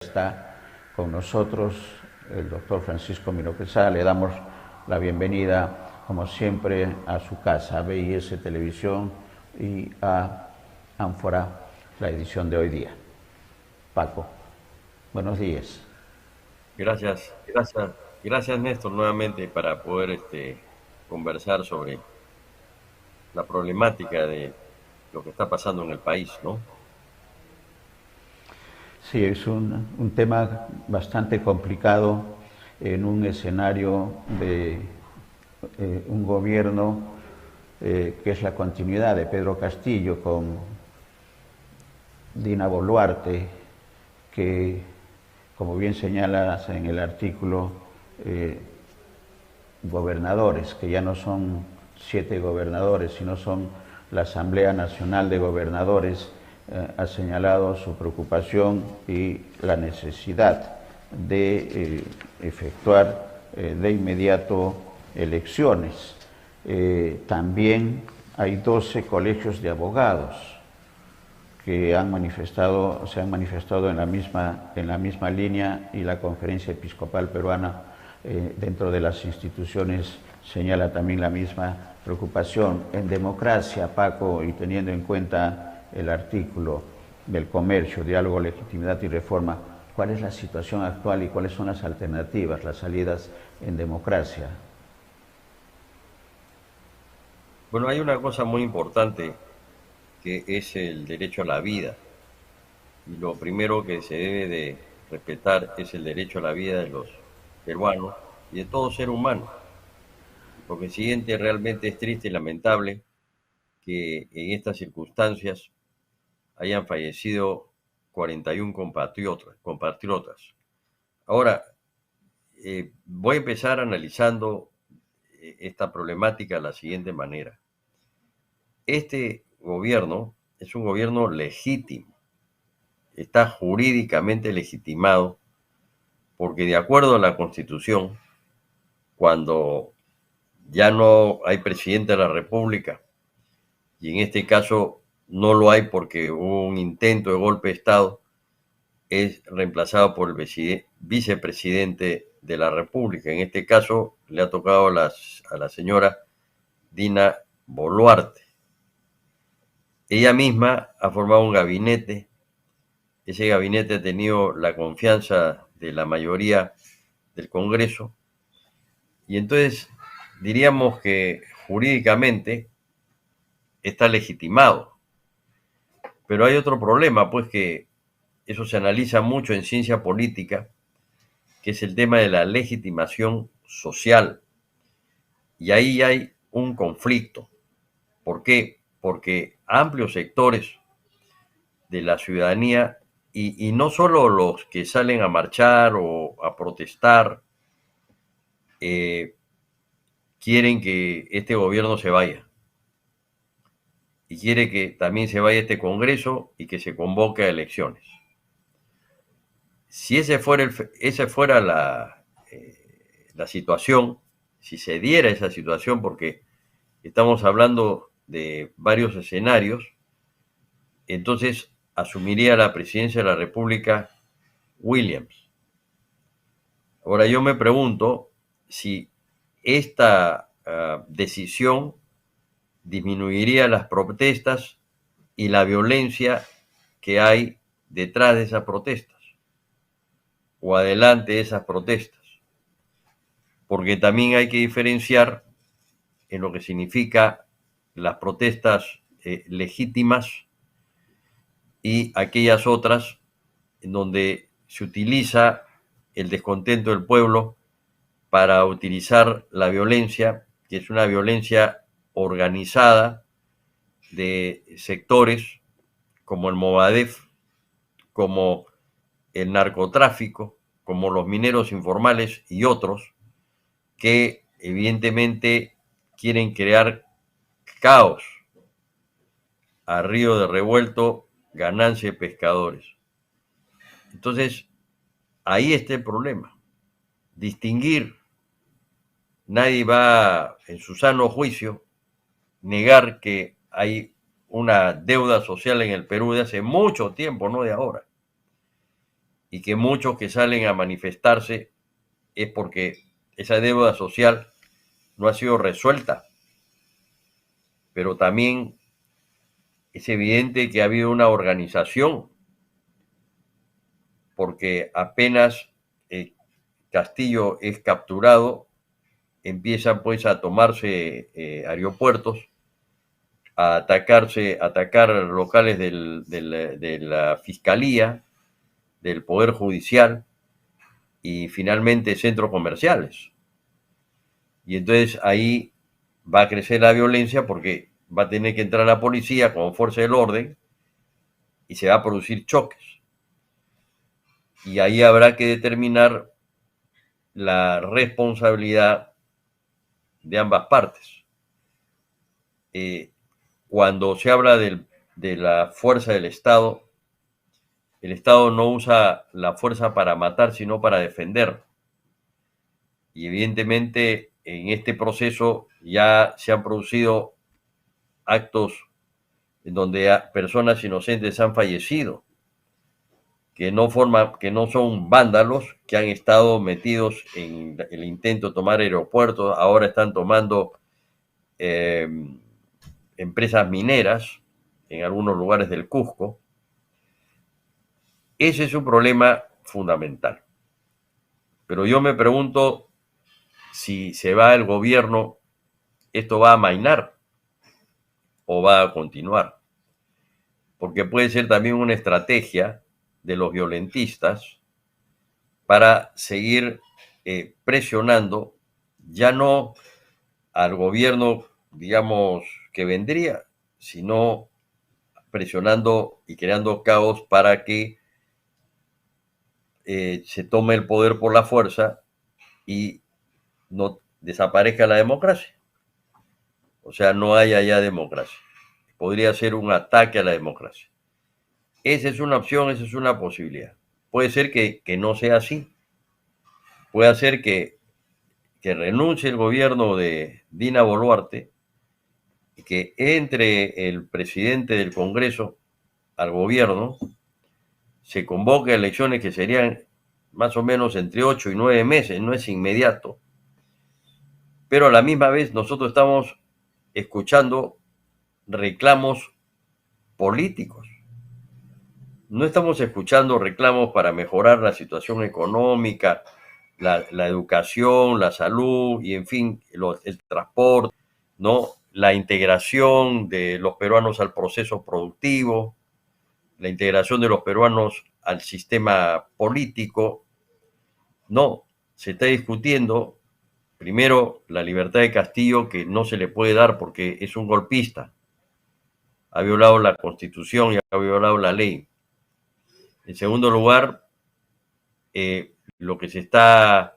Está con nosotros el doctor Francisco Miro Quesada. Le damos la bienvenida, como siempre, a su casa, a BIS Televisión y a Ánfora, la edición de hoy día. Paco, buenos días. Gracias Néstor nuevamente para poder conversar sobre la problemática de lo que está pasando en el país, ¿no? Sí, es un tema bastante complicado en un escenario de un gobierno que es la continuidad de Pedro Castillo con Dina Boluarte, que, como bien señalas en el artículo, gobernadores, que ya no son 7 gobernadores, sino son la Asamblea Nacional de Gobernadores, ha señalado su preocupación y la necesidad de efectuar de inmediato elecciones. También hay 12 colegios de abogados que se han manifestado en la misma línea, y la Conferencia Episcopal Peruana, dentro de las instituciones, señala también la misma preocupación. En democracia, Paco, y teniendo en cuenta el artículo del comercio, diálogo, legitimidad y reforma, ¿cuál es la situación actual y cuáles son las alternativas, las salidas en democracia? Bueno, hay una cosa muy importante que es el derecho a la vida. Y lo primero que se debe de respetar es el derecho a la vida de los peruanos y de todo ser humano. Lo que siguiente realmente es triste y lamentable que en estas circunstancias hayan fallecido 41 compatriotas. Ahora, voy a empezar analizando esta problemática de la siguiente manera. Este gobierno es un gobierno legítimo, está jurídicamente legitimado porque de acuerdo a la Constitución, cuando ya no hay presidente de la República, y en este caso no lo hay porque hubo un intento de golpe de Estado, es reemplazado por el vicepresidente de la República. En este caso le ha tocado a la señora Dina Boluarte. Ella misma ha formado un gabinete. Ese gabinete ha tenido la confianza de la mayoría del Congreso, y entonces diríamos que jurídicamente está legitimado. Pero hay otro problema, pues que eso se analiza mucho en ciencia política, que es el tema de la legitimación social. Y ahí hay un conflicto. ¿Por qué? Porque amplios sectores de la ciudadanía, y no solo los que salen a marchar o a protestar, eh, quieren que este gobierno se vaya. Y quiere que también se vaya este Congreso y que se convoque a elecciones. Si esa fuera la situación, si se diera esa situación, porque estamos hablando de varios escenarios, entonces asumiría la presidencia de la República Williams. Ahora yo me pregunto si esta decisión disminuiría las protestas y la violencia que hay detrás de esas protestas o adelante de esas protestas, porque también hay que diferenciar en lo que significa las protestas legítimas y aquellas otras en donde se utiliza el descontento del pueblo para utilizar la violencia, que es una violencia organizada de sectores como el Movadef, como el narcotráfico, como los mineros informales y otros, que evidentemente quieren crear caos a río de revuelto, ganancia de pescadores. Entonces, ahí está el problema. Distinguir, nadie va en su sano juicio negar que hay una deuda social en el Perú de hace mucho tiempo, no de ahora. y que muchos que salen a manifestarse es porque esa deuda social no ha sido resuelta, pero también es evidente que ha habido una organización, porque apenas Castillo es capturado, empiezan pues a tomarse aeropuertos, a atacar locales de la Fiscalía, del Poder Judicial y finalmente centros comerciales. Y entonces ahí va a crecer la violencia porque va a tener que entrar la policía como fuerza del orden y se va a producir choques. Y ahí habrá que determinar la responsabilidad de ambas partes. Cuando se habla de la fuerza del Estado, el Estado no usa la fuerza para matar, sino para defender. Y evidentemente en este proceso ya se han producido actos en donde personas inocentes han fallecido, que no son vándalos, que han estado metidos en el intento de tomar aeropuertos, ahora están tomando empresas mineras en algunos lugares del Cusco. Ese es un problema fundamental. Pero yo me pregunto si se va el gobierno, ¿esto va a amainar o va a continuar? Porque puede ser también una estrategia de los violentistas para seguir presionando, ya no al gobierno, digamos, que vendría, sino presionando y creando caos para que se tome el poder por la fuerza y no desaparezca la democracia. O sea, no haya ya democracia. Podría ser un ataque a la democracia. Esa es una opción, esa es una posibilidad. Puede ser que no sea así. Puede ser que renuncie el gobierno de Dina Boluarte y que entre el presidente del Congreso al gobierno, se convoque elecciones que serían más o menos entre 8 y 9 meses, no es inmediato. Pero a la misma vez nosotros estamos escuchando reclamos políticos. No estamos escuchando reclamos para mejorar la situación económica, la educación, la salud y en fin, el transporte, ¿no? La integración de los peruanos al proceso productivo, la integración de los peruanos al sistema político. No, se está discutiendo primero la libertad de Castillo, que no se le puede dar porque es un golpista, ha violado la Constitución y ha violado la ley. En segundo lugar, lo que se está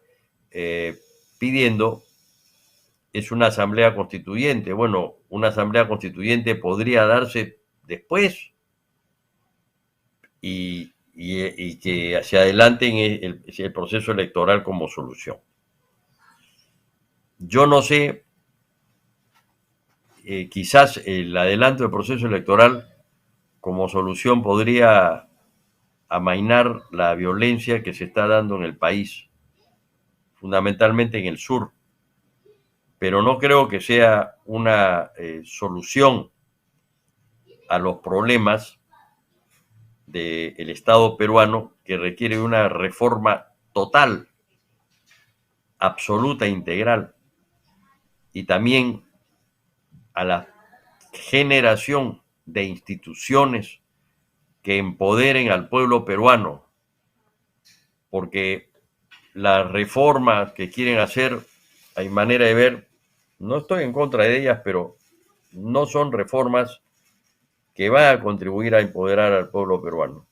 pidiendo es una asamblea constituyente. Bueno, una asamblea constituyente podría darse después y que se adelanten el proceso electoral como solución. Yo no sé, quizás el adelanto del proceso electoral como solución podría amainar la violencia que se está dando en el país, fundamentalmente en el sur, pero no creo que sea una solución a los problemas del Estado peruano, que requiere una reforma total, absoluta, integral, y también a la generación de instituciones que empoderen al pueblo peruano, porque las reformas que quieren hacer, hay manera de ver, no estoy en contra de ellas, pero no son reformas que van a contribuir a empoderar al pueblo peruano.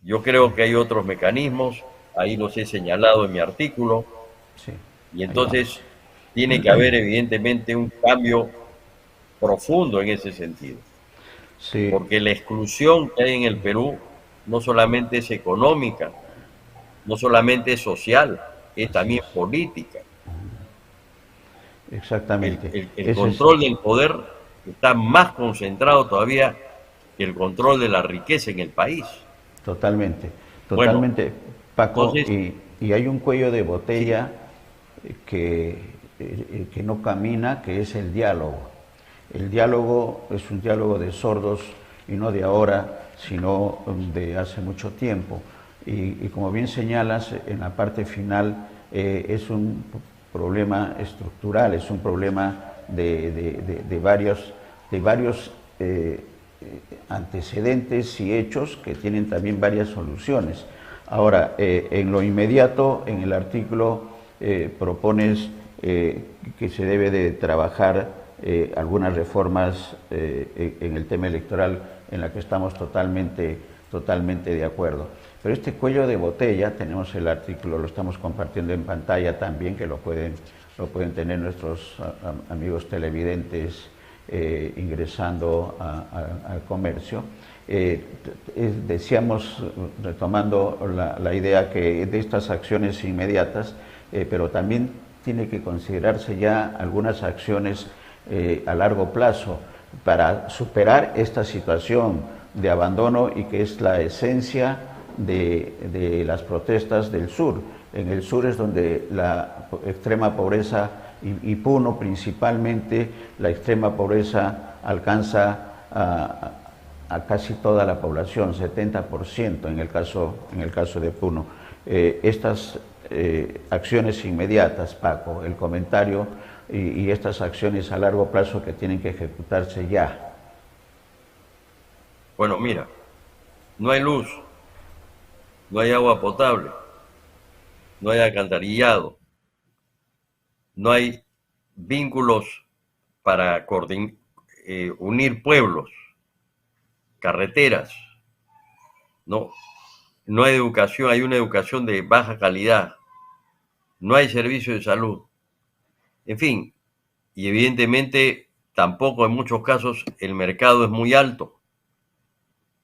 Yo creo que hay otros mecanismos, ahí los he señalado en mi artículo, Sí, y entonces tiene que haber evidentemente un cambio profundo en ese sentido, sí, porque la exclusión que hay en el Perú no solamente es económica, no solamente es social, es así también es. política. Exactamente. El Ese es, control del poder está más concentrado todavía que el control de la riqueza en el país. Totalmente, Bueno, totalmente, Paco, entonces, y hay un cuello de sí, botella que no camina, que es el diálogo. El diálogo es un diálogo de sordos y no de ahora, sino de hace mucho tiempo. Y como bien señalas, en la parte final es un problema estructural, es un problema de varios antecedentes y hechos que tienen también varias soluciones. Ahora, en lo inmediato, en el artículo propones que se debe de trabajar algunas reformas en el tema electoral en la que estamos totalmente de acuerdo. Pero este cuello de botella, tenemos el artículo, lo estamos compartiendo en pantalla también, que lo pueden tener nuestros amigos televidentes ingresando al comercio. Decíamos, retomando la idea que de estas acciones inmediatas, pero también tiene que considerarse ya algunas acciones a largo plazo para superar esta situación de abandono y que es la esencia de las protestas del sur. En el sur es donde la extrema pobreza y Puno principalmente, la extrema pobreza alcanza a casi toda la población, 70% en el caso de Puno. Estas acciones inmediatas, Paco, el comentario y estas acciones a largo plazo que tienen que ejecutarse ya. bueno, mira, no hay luz, no hay agua potable, no hay alcantarillado, no hay vínculos para unir pueblos, carreteras, no, no hay educación, hay una educación de baja calidad, no hay servicio de salud, en fin, y evidentemente tampoco en muchos casos el mercado es muy alto,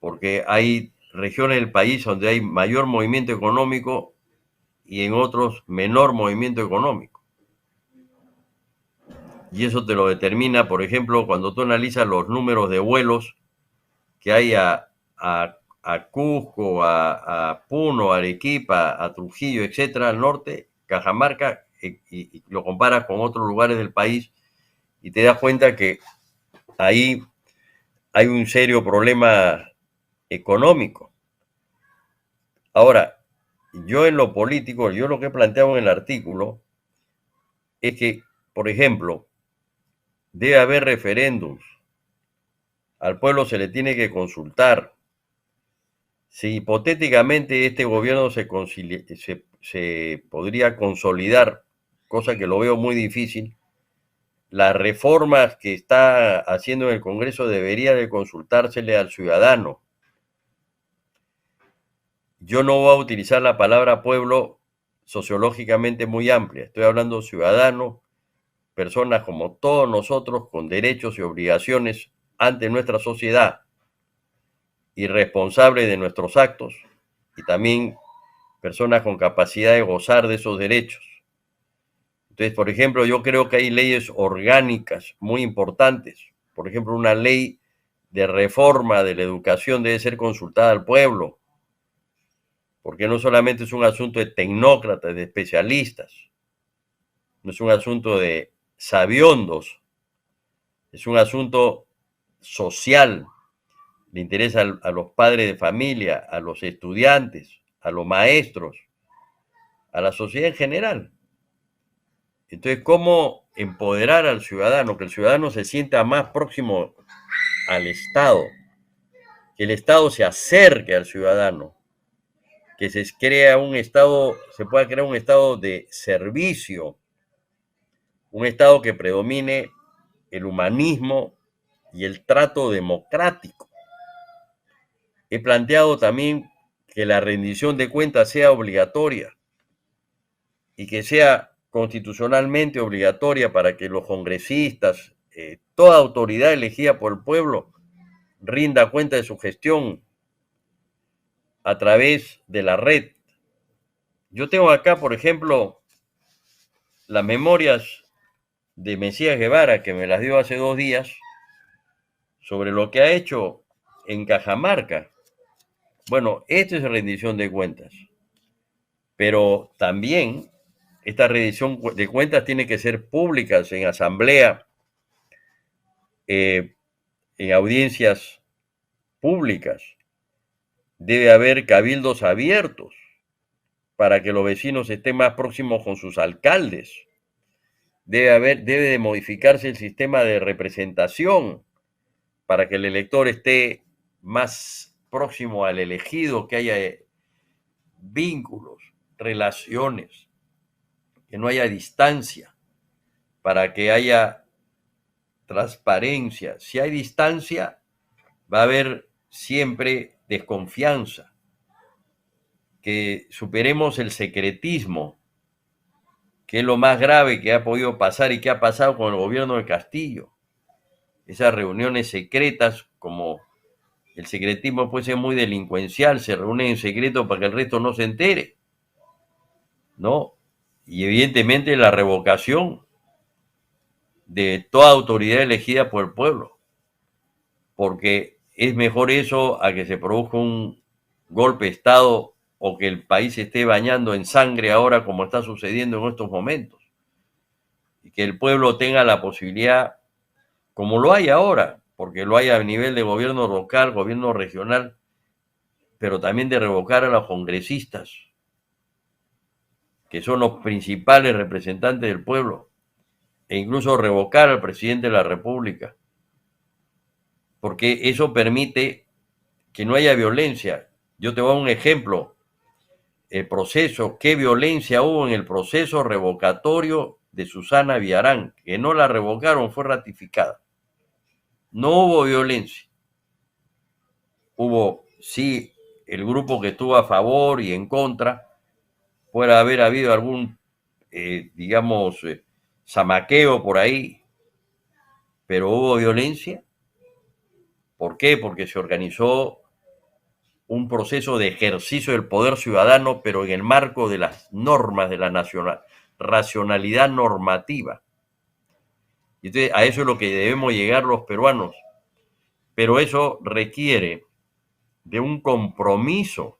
porque hay regiones del país donde hay mayor movimiento económico y en otros menor movimiento económico. Y eso te lo determina, por ejemplo, cuando tú analizas los números de vuelos que hay a Cusco, a Puno, a Arequipa, a Trujillo, etcétera, al norte, Cajamarca, y lo comparas con otros lugares del país y te das cuenta que ahí hay un serio problema económico. Ahora, yo en lo político, yo lo que he planteado en el artículo es que, por ejemplo, debe haber referéndums, al pueblo se le tiene que consultar. Si hipotéticamente este gobierno se podría consolidar, cosa que lo veo muy difícil, las reformas que está haciendo en el Congreso debería de consultársele al ciudadano. Yo no voy a utilizar la palabra pueblo sociológicamente muy amplia, estoy hablando ciudadanos, personas como todos nosotros con derechos y obligaciones ante nuestra sociedad y responsables de nuestros actos, y también personas con capacidad de gozar de esos derechos. Entonces, por ejemplo, yo creo que hay leyes orgánicas muy importantes. Por ejemplo, una ley de reforma de la educación debe ser consultada al pueblo, porque no solamente es un asunto de tecnócratas, de especialistas, no es un asunto de sabiondos, es un asunto social, le interesa a los padres de familia, a los estudiantes, a los maestros, a la sociedad en general. Entonces, ¿cómo empoderar al ciudadano? Que el ciudadano se sienta más próximo al Estado, que el Estado se acerque al ciudadano, que se pueda crear un Estado de servicio, un Estado que predomine el humanismo y el trato democrático. He planteado también que la rendición de cuentas sea obligatoria y que sea constitucionalmente obligatoria para que los congresistas, toda autoridad elegida por el pueblo, rinda cuenta de su gestión a través de la red. Yo tengo acá, por ejemplo, las memorias de Mesías Guevara, que me las dio hace 2 días, sobre lo que ha hecho en Cajamarca. Bueno, esto es rendición de cuentas, pero también esta rendición de cuentas tiene que ser públicas en asamblea, en audiencias públicas. Debe haber cabildos abiertos para que los vecinos estén más próximos con sus alcaldes. Debe de modificarse el sistema de representación para que el elector esté más próximo al elegido, que haya vínculos, relaciones, que no haya distancia, para que haya transparencia. Si hay distancia, va a haber siempre desconfianza. Que superemos el secretismo, que es lo más grave que ha podido pasar y que ha pasado con el gobierno de Castillo. Esas reuniones secretas, como el secretismo puede ser muy delincuencial, se reúnen en secreto para que el resto no se entere, ¿no? Y evidentemente la revocación de toda autoridad elegida por el pueblo, porque es mejor eso a que se produzca un golpe de Estado o que el país se esté bañando en sangre ahora como está sucediendo en estos momentos. Y que el pueblo tenga la posibilidad, como lo hay ahora, porque lo hay a nivel de gobierno local, gobierno regional, pero también de revocar a los congresistas, que son los principales representantes del pueblo, e incluso revocar al presidente de la República, porque eso permite que no haya violencia. Yo te voy a dar un ejemplo. El proceso, qué violencia hubo en el proceso revocatorio de Susana Villarán, que no la revocaron, fue ratificada. No hubo violencia. Hubo, sí, el grupo que estuvo a favor y en contra, puede haber habido algún, digamos, zamaqueo por ahí, pero hubo violencia. ¿Por qué? Porque se organizó un proceso de ejercicio del poder ciudadano, pero en el marco de las normas de la racionalidad normativa. Y entonces a eso es lo que debemos llegar los peruanos. Pero eso requiere de un compromiso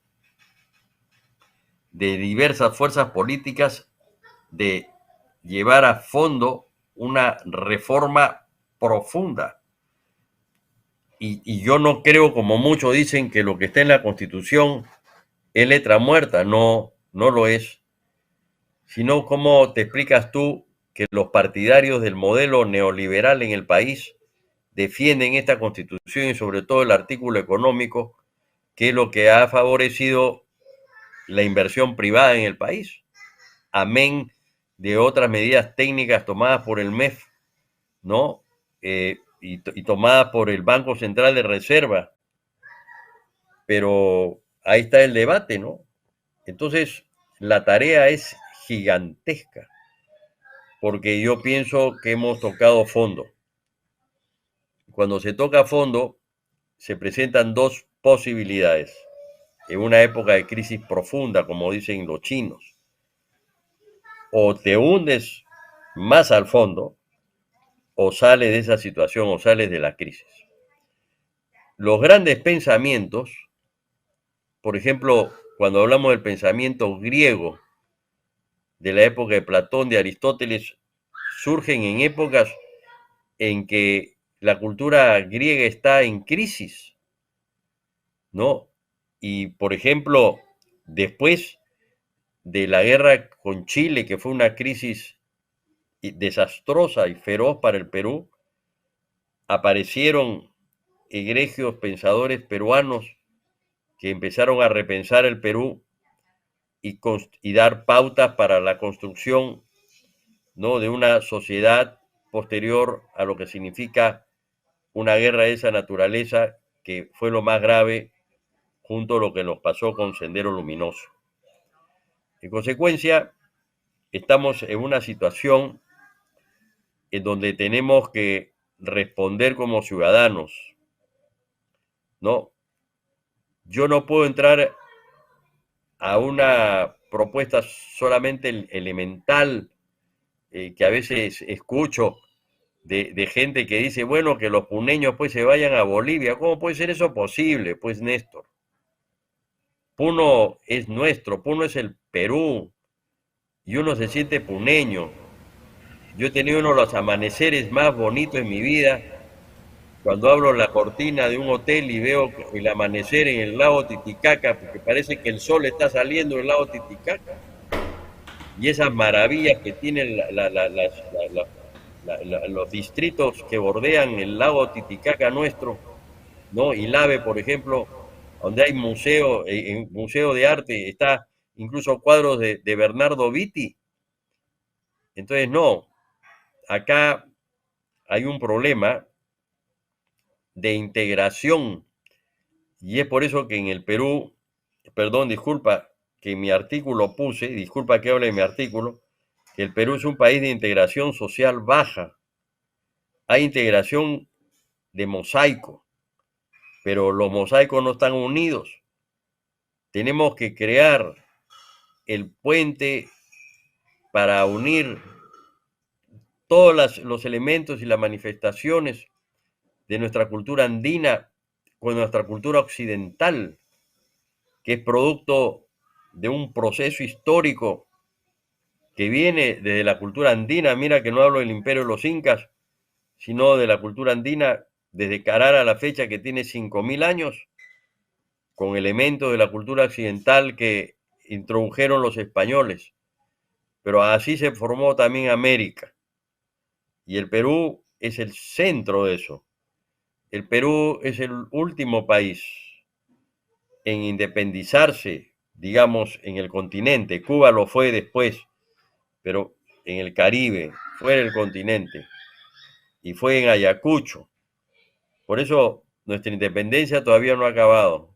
de diversas fuerzas políticas de llevar a fondo una reforma profunda. Y yo no creo, como muchos dicen, que lo que está en la Constitución es letra muerta. No, no lo es. Sino, ¿cómo te explicas tú que los partidarios del modelo neoliberal en el país defienden esta Constitución y sobre todo el artículo económico, que es lo que ha favorecido la inversión privada en el país? Amén de otras medidas técnicas tomadas por el MEF, ¿no? Y tomadas por el Banco Central de Reserva. Pero ahí está el debate, ¿no? Entonces, la tarea es gigantesca, porque yo pienso que hemos tocado fondo. Cuando se toca fondo, se presentan dos posibilidades. En una época de crisis profunda, como dicen los chinos, o te hundes más al fondo, o sales de esa situación, o sales de la crisis. Los grandes pensamientos, por ejemplo, cuando hablamos del pensamiento griego de la época de Platón, de Aristóteles, surgen en épocas en que la cultura griega está en crisis, ¿no? Y, por ejemplo, después de la guerra con Chile, que fue una crisis desastrosa y feroz para el Perú, aparecieron egregios pensadores peruanos que empezaron a repensar el Perú y dar pautas para la construcción, ¿no?, de una sociedad posterior a lo que significa una guerra de esa naturaleza, que fue lo más grave junto a lo que nos pasó con Sendero Luminoso. En consecuencia, estamos en una situación en donde tenemos que responder como ciudadanos, ¿no? Yo no puedo entrar a una propuesta solamente elemental, que a veces escucho de gente que dice, bueno, que los puneños pues se vayan a Bolivia. ¿Cómo puede ser eso posible, pues, Néstor? Puno es nuestro, Puno es el Perú, y uno se siente puneño. Yo he tenido uno de los amaneceres más bonitos en mi vida cuando abro la cortina de un hotel y veo el amanecer en el lago Titicaca, porque parece que el sol está saliendo del lago Titicaca, y esas maravillas que tienen los distritos que bordean el lago Titicaca nuestro, ¿no? Ilave, por ejemplo, donde hay museo de arte, está incluso cuadros de Bernardo Vitti. Entonces, no, acá hay un problema de integración y es por eso que en el Perú, perdón, disculpa que en mi artículo puse, disculpa que hable de mi artículo, que el Perú es un país de integración social baja. Hay integración de mosaico, pero los mosaicos no están unidos. Tenemos que crear el puente para unir todos los elementos y las manifestaciones de nuestra cultura andina con nuestra cultura occidental, que es producto de un proceso histórico que viene desde la cultura andina. Mira que no hablo del imperio de los incas, sino de la cultura andina desde Carara a la fecha, que tiene 5.000 años, con elementos de la cultura occidental que introdujeron los españoles. Pero así se formó también América. Y el Perú es el centro de eso. El Perú es el último país en independizarse, digamos, en el continente. Cuba lo fue después, pero en el Caribe, fuera del continente, y fue en Ayacucho. Por eso nuestra independencia todavía no ha acabado.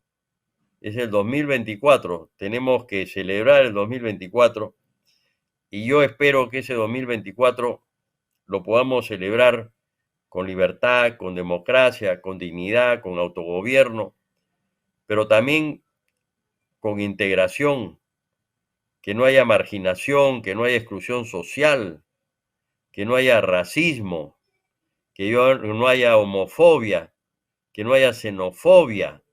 Es el 2024, tenemos que celebrar el 2024, y yo espero que ese 2024 lo podamos celebrar con libertad, con democracia, con dignidad, con autogobierno, pero también con integración, que no haya marginación, que no haya exclusión social, que no haya racismo, que no haya homofobia, que no haya xenofobia.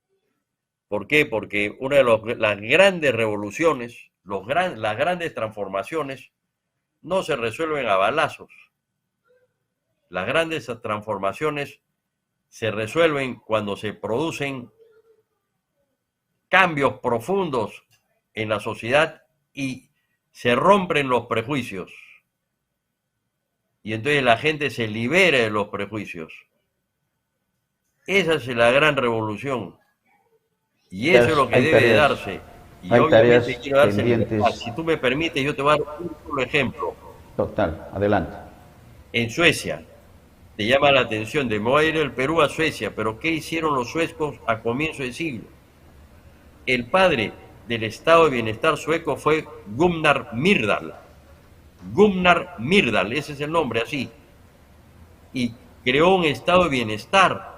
¿Por qué? Porque una de las grandes revoluciones, las grandes transformaciones, no se resuelven a balazos. Las grandes transformaciones se resuelven cuando se producen cambios profundos en la sociedad y se rompen los prejuicios. Y entonces la gente se libera de los prejuicios. Esa es la gran revolución. Y eso es lo que debe de darse. Y hay obviamente tareas quiero darse libertad. pendientes. Si tú me permites, yo te voy a dar un solo ejemplo. Total, adelante. En Suecia, te llama la atención, de me voy a ir del Perú a Suecia, pero ¿qué hicieron los suecos a comienzo de siglo? El padre del estado de bienestar sueco fue Gunnar Myrdal. Gunnar Myrdal, ese es el nombre así. Y creó un estado de bienestar.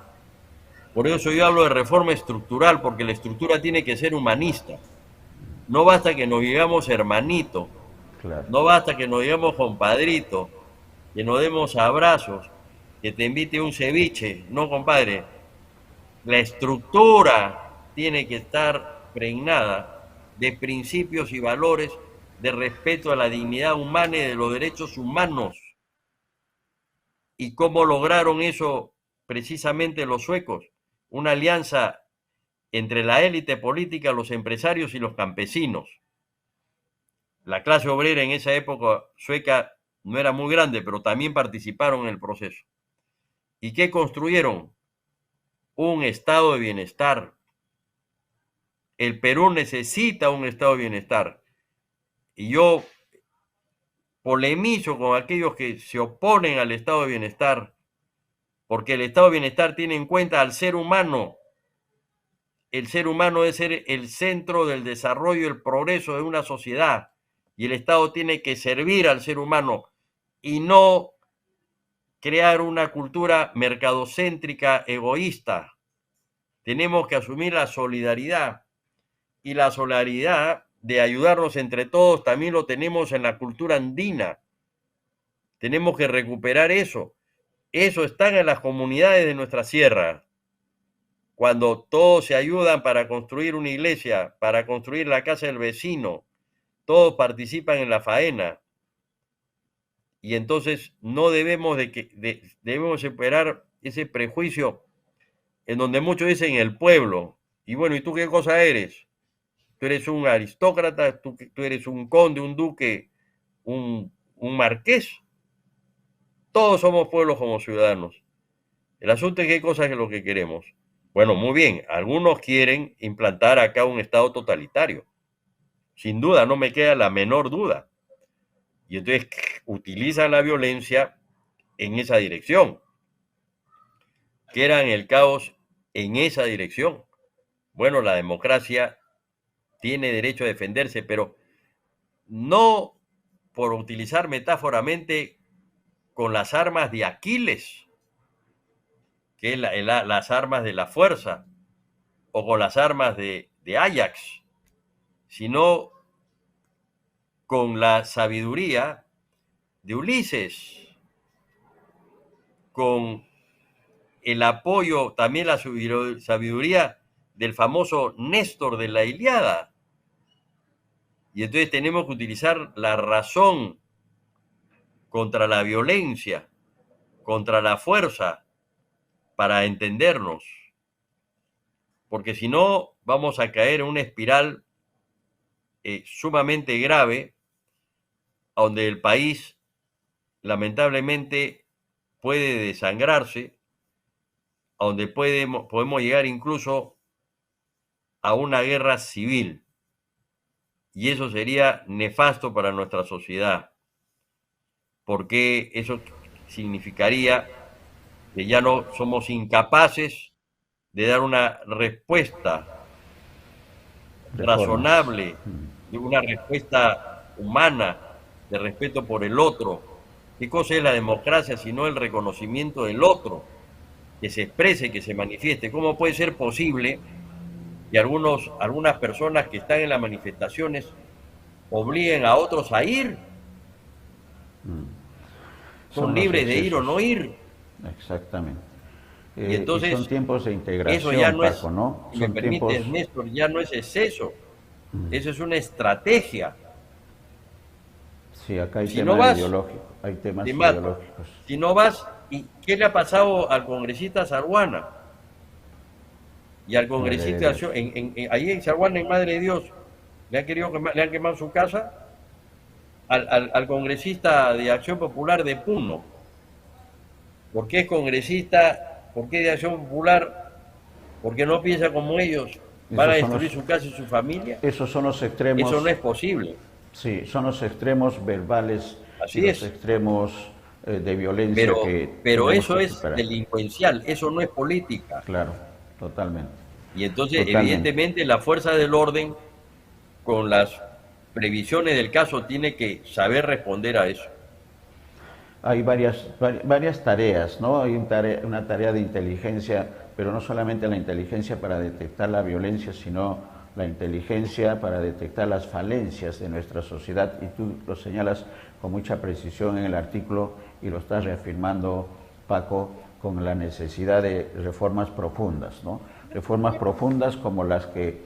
Por eso yo hablo de reforma estructural, porque la estructura tiene que ser humanista. No basta que nos digamos hermanito, Claro. no basta que nos digamos compadrito, que nos demos abrazos, que te invite un ceviche. No, compadre. La estructura tiene que estar pregnada de principios y valores de respeto a la dignidad humana y de los derechos humanos. ¿Y cómo lograron eso precisamente los suecos? Una alianza entre la élite política, los empresarios y los campesinos. La clase obrera en esa época sueca no era muy grande, pero también participaron en el proceso. ¿Y qué construyeron? Un estado de bienestar. El Perú necesita un estado de bienestar. Y yo polemizo con aquellos que se oponen al estado de bienestar, porque el estado de bienestar tiene en cuenta al ser humano. El ser humano debe ser el centro del desarrollo y el progreso de una sociedad, y el Estado tiene que servir al ser humano y no crear una cultura mercadocéntrica egoísta. Tenemos que asumir la solidaridad, y la solidaridad de ayudarnos entre todos también lo tenemos en la cultura andina. Tenemos que recuperar eso. Eso está en las comunidades de nuestra sierra. cuando todos se ayudan para construir una iglesia, para construir la casa del vecino, todos participan en la faena, y entonces no debemos debemos superar ese prejuicio en donde muchos dicen el pueblo, y bueno, ¿y tú qué cosa eres? Tú eres un aristócrata, tú eres un conde, un duque, un marqués. Todos somos pueblos como ciudadanos. El asunto es qué cosa es lo que queremos. Bueno, muy bien, algunos quieren implantar acá un Estado totalitario. Sin duda, no me queda la menor duda. Y entonces utilizan la violencia en esa dirección. Quieran el caos en esa dirección. Bueno, la democracia tiene derecho a defenderse, pero no por utilizar metáforamente con las armas de Aquiles, que es las armas de la fuerza, o con las armas de Ajax, sino con la sabiduría de Ulises, con el apoyo, también la sabiduría del famoso Néstor de la Ilíada. Y entonces tenemos que utilizar la razón contra la violencia, contra la fuerza, para entendernos. Porque si no, vamos a caer en una espiral sumamente grave, donde el país lamentablemente puede desangrarse, donde podemos llegar incluso a una guerra civil. Y eso sería nefasto para nuestra sociedad, porque eso significaría que ya no somos incapaces de dar una respuesta razonable, de una respuesta humana, de respeto por el otro. ¿Qué cosa es la democracia sino el reconocimiento del otro? Que se exprese, que se manifieste. ¿Cómo puede ser posible que algunas personas que están en las manifestaciones obliguen a otros a ir? Son libres de ir o no ir. Exactamente. Y entonces, son tiempos de integración, eso ya no Paco, es, ¿no? si me permites, Néstor, ya no es exceso. Eso es una estrategia. Sí, acá hay Si temas no vas, ideológicos. Hay temas te mato. ideológicos. Si no vas, ¿y qué le ha pasado al congresista Saruana? Y al congresista, ahí en Saruana, en Madre de Dios, le han quemado su casa. Al congresista de Acción Popular de Puno. ¿Por qué es congresista? ¿Por qué de Acción Popular? Porque no piensa como ellos. ¿Van a destruir su casa y su familia? Esos son los extremos. Eso no es posible. Sí, son los extremos verbales. Así y es. Los extremos de violencia pero eso es delincuencial, eso no es política. Claro, totalmente. Y entonces, evidentemente, la fuerza del orden, con las previsiones del caso, tiene que saber responder a eso. Hay varias tareas, ¿no? Hay una tarea de inteligencia, pero no solamente la inteligencia para detectar la violencia, sino la inteligencia para detectar las falencias de nuestra sociedad, y tú lo señalas con mucha precisión en el artículo y lo estás reafirmando, Paco, con la necesidad de reformas profundas, ¿no? Reformas profundas como las que,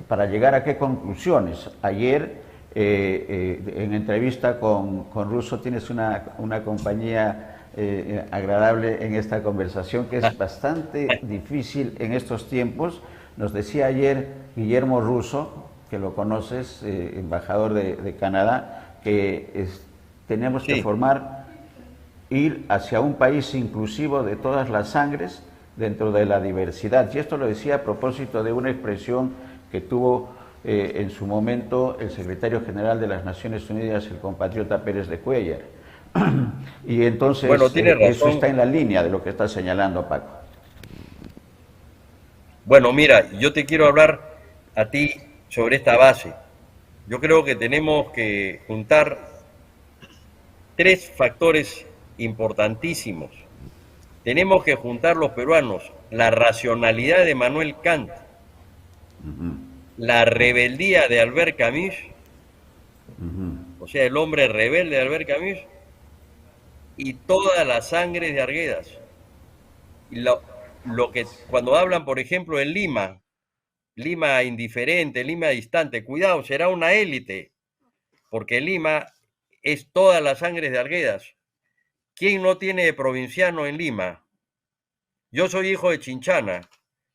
para llegar a qué conclusiones. Ayer, en entrevista con Russo, tienes una compañía agradable en esta conversación, que es bastante difícil en estos tiempos. Nos decía ayer Guillermo Russo, que lo conoces, embajador de Canadá, que tenemos que ir hacia un país inclusivo de todas las sangres dentro de la diversidad. Y esto lo decía a propósito de una expresión que tuvo en su momento el secretario general de las Naciones Unidas, el compatriota Pérez de Cuéllar. Y entonces, bueno, eso está en la línea de lo que está señalando, Paco. Bueno, mira, yo te quiero hablar a ti sobre esta base. Yo creo que tenemos que juntar tres factores importantísimos. Tenemos que juntar los peruanos la racionalidad de Manuel Kant, la rebeldía de Albert Camus, o sea, el hombre rebelde de Albert Camus, y toda la sangre de Arguedas. cuando hablan, por ejemplo, en Lima, Lima indiferente, Lima distante, cuidado, será una élite, porque Lima es toda la sangre de Arguedas. ¿Quién no tiene de provinciano en Lima? Yo soy hijo de Chinchana,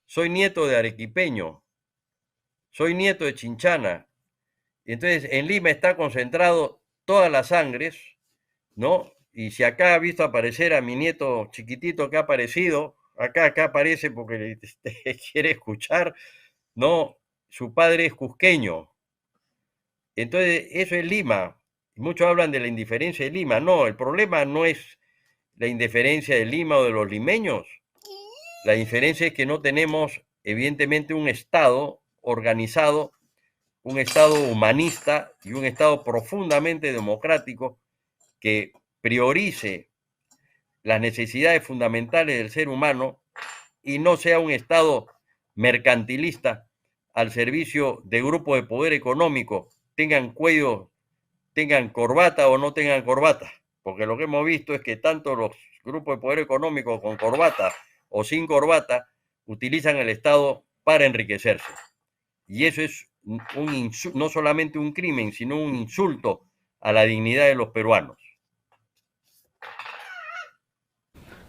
soy nieto de arequipeño, soy nieto de Chinchana. Y entonces en Lima está concentrado todas las sangres, ¿no? Y si acá ha visto aparecer a mi nieto chiquitito que ha aparecido, acá aparece porque quiere escuchar, no, su padre es cusqueño. Entonces, eso es Lima. Muchos hablan de la indiferencia de Lima. No, el problema no es la indiferencia de Lima o de los limeños. La diferencia es que no tenemos, evidentemente, un Estado organizado, un Estado humanista y un Estado profundamente democrático que priorice las necesidades fundamentales del ser humano y no sea un Estado mercantilista al servicio de grupos de poder económico, tengan cuello, tengan corbata o no tengan corbata, porque lo que hemos visto es que tanto los grupos de poder económico con corbata o sin corbata utilizan el Estado para enriquecerse. Y eso es no solamente un crimen, sino un insulto a la dignidad de los peruanos.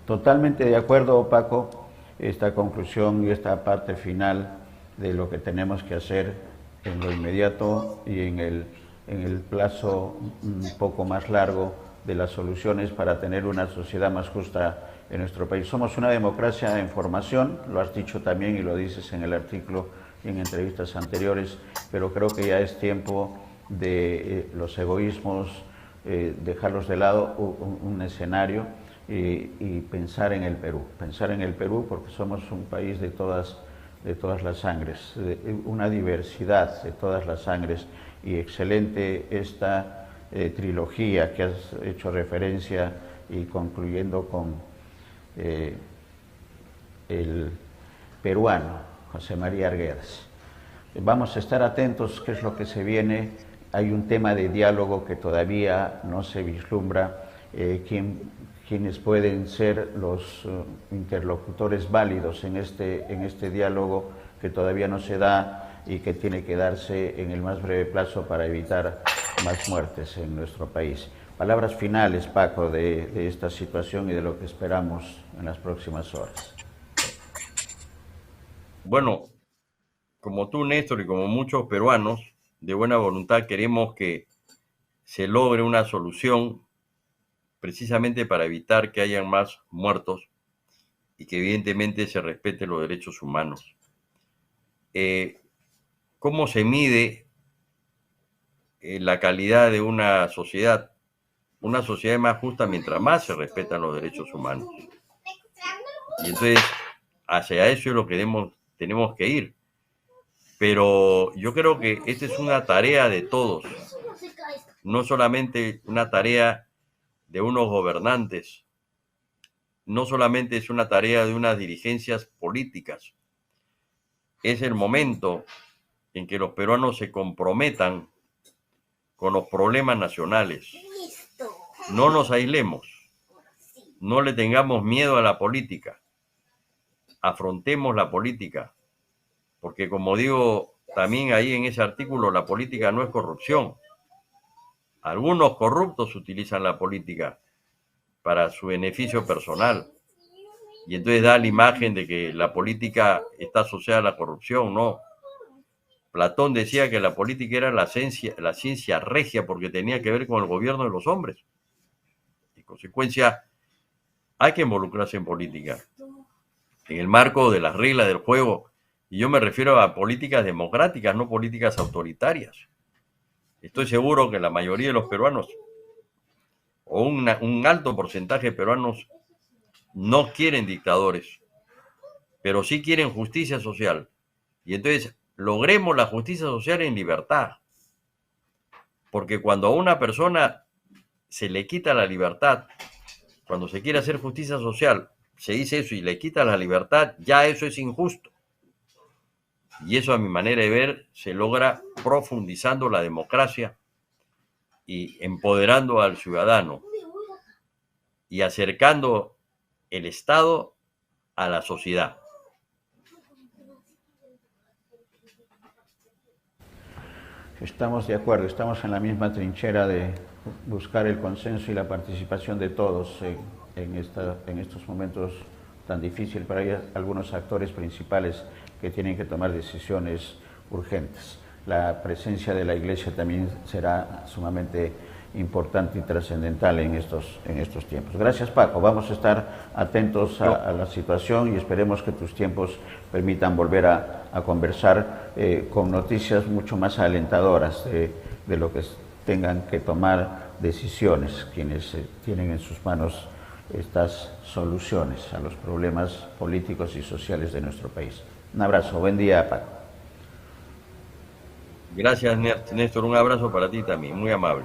Totalmente de acuerdo, Paco, esta conclusión y esta parte final de lo que tenemos que hacer en lo inmediato y en el plazo un poco más largo de las soluciones para tener una sociedad más justa en nuestro país. Somos una democracia en formación, lo has dicho también y lo dices en el artículo y en entrevistas anteriores, pero creo que ya es tiempo de los egoísmos, dejarlos de lado, un escenario y pensar en el Perú porque somos un país de todas las sangres, una diversidad de todas las sangres, y excelente esta trilogía que has hecho referencia y concluyendo con el peruano José María Arguedas. Vamos a estar atentos qué es lo que se viene. Hay un tema de diálogo que todavía no se vislumbra. Quienes pueden ser los interlocutores válidos en este diálogo que todavía no se da y que tiene que darse en el más breve plazo para evitar más muertes en nuestro país. Palabras finales, Paco, de esta situación y de lo que esperamos en las próximas horas. Bueno, como tú, Néstor, y como muchos peruanos de buena voluntad, queremos que se logre una solución precisamente para evitar que hayan más muertos y que evidentemente se respeten los derechos humanos. ¿Cómo se mide la calidad de una sociedad? Una sociedad es más justa mientras más se respetan los derechos humanos. Y entonces, hacia eso es lo que tenemos que ir. Pero yo creo que esta es una tarea de todos, no solamente una tarea de unos gobernantes, no solamente es una tarea de unas dirigencias políticas. Es el momento en que los peruanos se comprometan con los problemas nacionales. No nos aislemos, no le tengamos miedo a la política, afrontemos la política, porque como digo también ahí en ese artículo, la política no es corrupción. Algunos corruptos utilizan la política para su beneficio personal y entonces da la imagen de que la política está asociada a la corrupción. No. Platón decía que la política era la ciencia regia porque tenía que ver con el gobierno de los hombres. En consecuencia, hay que involucrarse en política, en el marco de las reglas del juego. Y yo me refiero a políticas democráticas, no políticas autoritarias. Estoy seguro que la mayoría de los peruanos, o un alto porcentaje de peruanos, no quieren dictadores, pero sí quieren justicia social. Y entonces logremos la justicia social en libertad. Porque cuando a una persona se le quita la libertad, cuando se quiere hacer justicia social, se dice eso y le quita la libertad, ya eso es injusto. Y eso, a mi manera de ver, se logra profundizando la democracia y empoderando al ciudadano y acercando el Estado a la sociedad. Estamos de acuerdo, estamos en la misma trinchera de buscar el consenso y la participación de todos en estos momentos tan difíciles para algunos actores principales que tienen que tomar decisiones urgentes. La presencia de la Iglesia también será sumamente importante y trascendental en estos tiempos. Gracias, Paco. Vamos a estar atentos a la situación y esperemos que tus tiempos permitan volver a conversar con noticias mucho más alentadoras de lo que tengan que tomar decisiones quienes tienen en sus manos estas soluciones a los problemas políticos y sociales de nuestro país. Un abrazo. Buen día, Paco. Gracias, Néstor. Un abrazo para ti también. Muy amable.